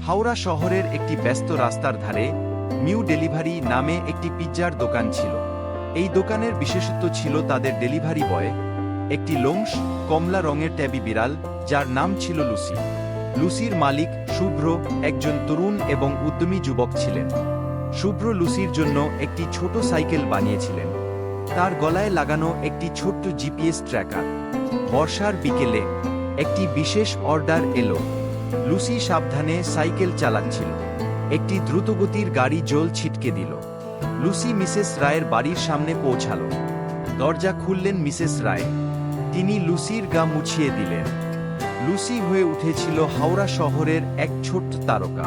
হাওড়া শহরের একটি ব্যস্ত রাস্তার ধারে মিউ ডেলিভারি নামে একটি পিৎজার দোকান ছিল। এই দোকানের বিশেষত্ব ছিল তাদের ডেলিভারি বয়, একটি লোমশ কমলা রঙের ট্যাবি বিড়াল যার নাম ছিল লুসি। লুসির মালিক শুভ্র একজন তরুণ এবং উদ্যমী যুবক ছিলেন। শুভ্র লুসির জন্য একটি ছোট সাইকেল বানিয়েছিলেন, তার গলায় লাগানো একটি ছোট্ট জিপিএস ট্র্যাকার। বর্ষার বিকেলে একটি বিশেষ অর্ডার এলো। লুসি সাবধানে সাইকেল চালাচ্ছিল। একটি দ্রুতগতির গাড়ি জল ছিটকে দিল। লুসি মিসেস রায়ের বাড়ির সামনে পৌঁছাল। দরজা খুললেন মিসেস রায়। তিনি লুসির গা মুছিয়ে দিলেন। লুসি হয়ে উঠেছিল হাওড়া শহরের এক ছোট্ট তারকা।